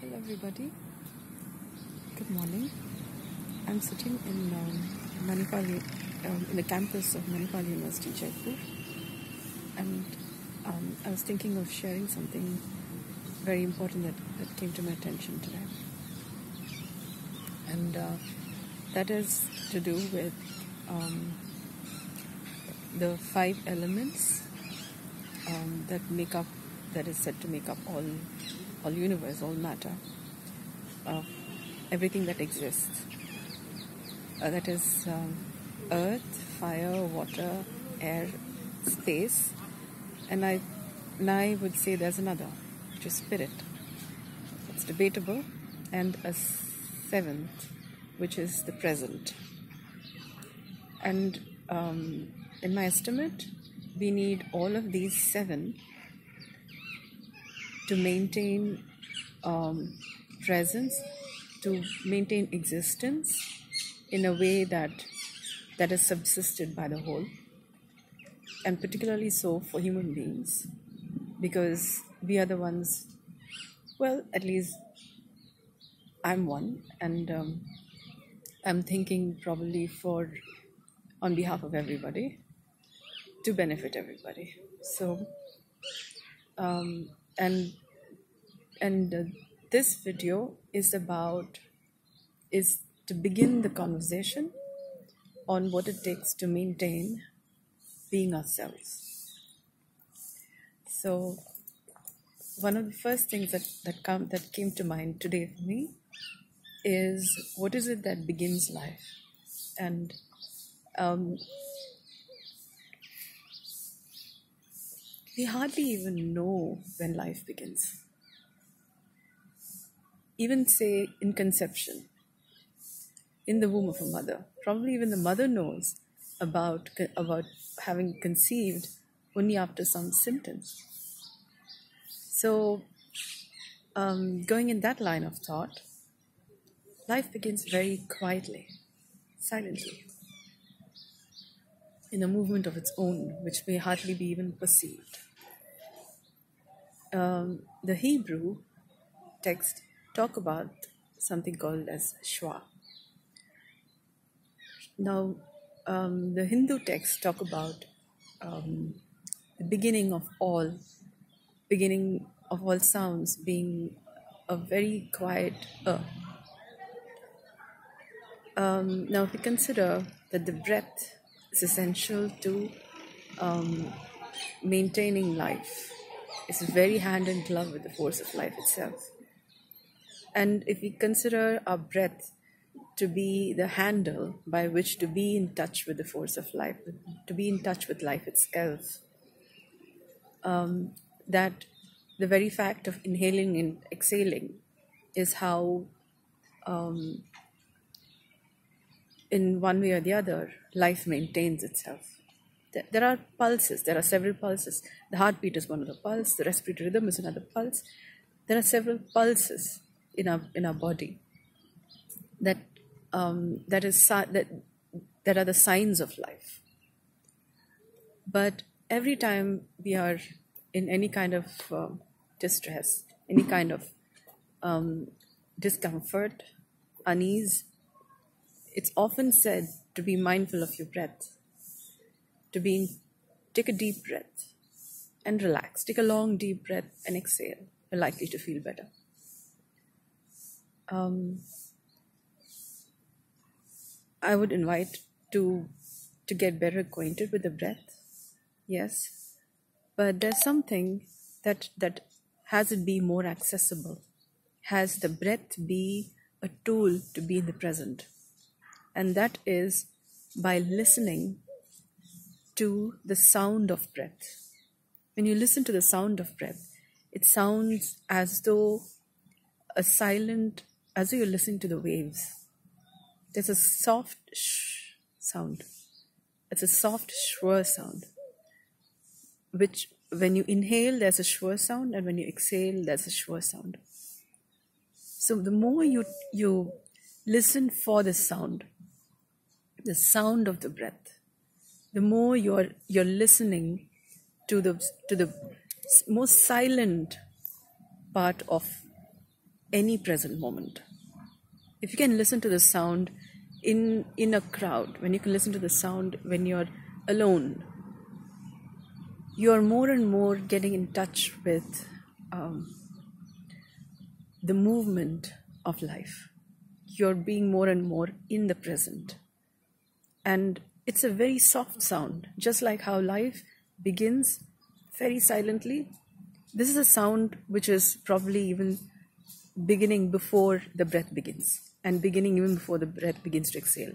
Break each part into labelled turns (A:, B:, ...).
A: Hello everybody, good morning. I'm sitting in in the campus of Manipal University, Jaipur, and I was thinking of sharing something very important that came to my attention today, and that is to do with the 5 elements that is said to make up all universe, all matter, everything that exists. That is earth, fire, water, air, space, and I would say there's another, which is spirit. It's debatable, and a 7th, which is the present. And in my estimate, we need all of these 7 to maintain presence, to maintain existence in a way that is subsisted by the whole, and particularly so for human beings, because we are the ones, well, at least I'm one, and I'm thinking probably on behalf of everybody, to benefit everybody. So this video is to begin the conversation on what it takes to maintain being ourselves. So one of the first things that came to mind today for me is, what is it that begins life? And we hardly even know when life begins. Even say in conception, in the womb of a mother, probably even the mother knows about having conceived only after some symptoms. So going in that line of thought, life begins very quietly, silently, in a movement of its own, which may hardly be even perceived. The Hebrew text talk about something called as Shwa. Now, the Hindu texts talk about the beginning of all sounds being a very quiet Now, if we consider that the breath is essential to maintaining life, it's very hand in glove with the force of life itself. And if we consider our breath to be the handle by which to be in touch with the force of life, to be in touch with life itself, that the very fact of inhaling and exhaling is how, in one way or the other, life maintains itself. There are pulses, there are several pulses. The heartbeat is one of the pulses, the respiratory rhythm is another pulse. There are several pulses in our body that are the signs of life. But every time we are in any kind of distress, any kind of discomfort, unease, it's often said to be mindful of your breath, take a deep breath and relax. Take a long deep breath and exhale. You're likely to feel better. I would invite to get better acquainted with the breath, yes, but there's something that has it be more accessible, has the breath be a tool to be in the present, and that is by listening to the sound of breath. When you listen to the sound of breath, it sounds as though you're listening to the waves. There's a soft sh sound. It's a soft shwa sound, which when you inhale, there's a shwa sound, and when you exhale, there's a shwa sound. So the more you listen for the sound of the breath, the more you're listening to the most silent part of any present moment. If you can listen to the sound in a crowd, when you can listen to the sound when you're alone, you are more and more getting in touch with the movement of life. You're being more and more in the present. And it's a very soft sound, just like how life begins very silently. This is a sound which is probably even beginning before the breath begins, and beginning even before the breath begins to exhale.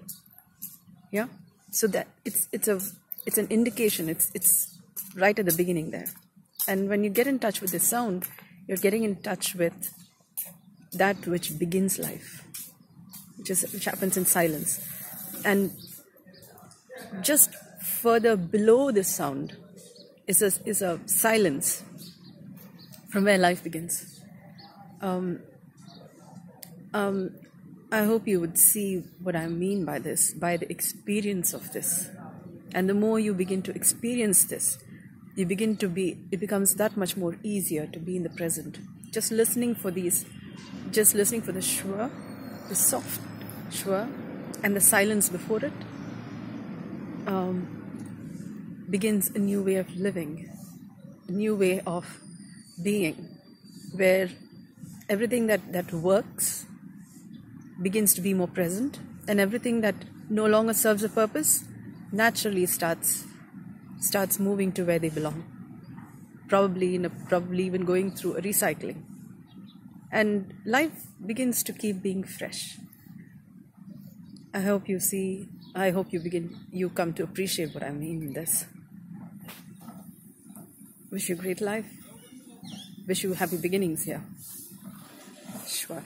A: Yeah, so that it's an indication. It's right at the beginning there. And when you get in touch with this sound, you're getting in touch with that which begins life, which happens in silence. And just further below this sound is a silence from where life begins. I hope you would see what I mean by this, by the experience of this. And the more you begin to experience this, it becomes that much more easier to be in the present. Just listening for the shwa, the soft shwa, and the silence before it, begins a new way of living, a new way of being, where everything that works begins to be more present, and everything that no longer serves a purpose naturally starts moving to where they belong, probably even going through a recycling, and life begins to keep being fresh. I hope you come to appreciate what I mean in this. Wish you great life. Wish you happy beginnings here. Shwa.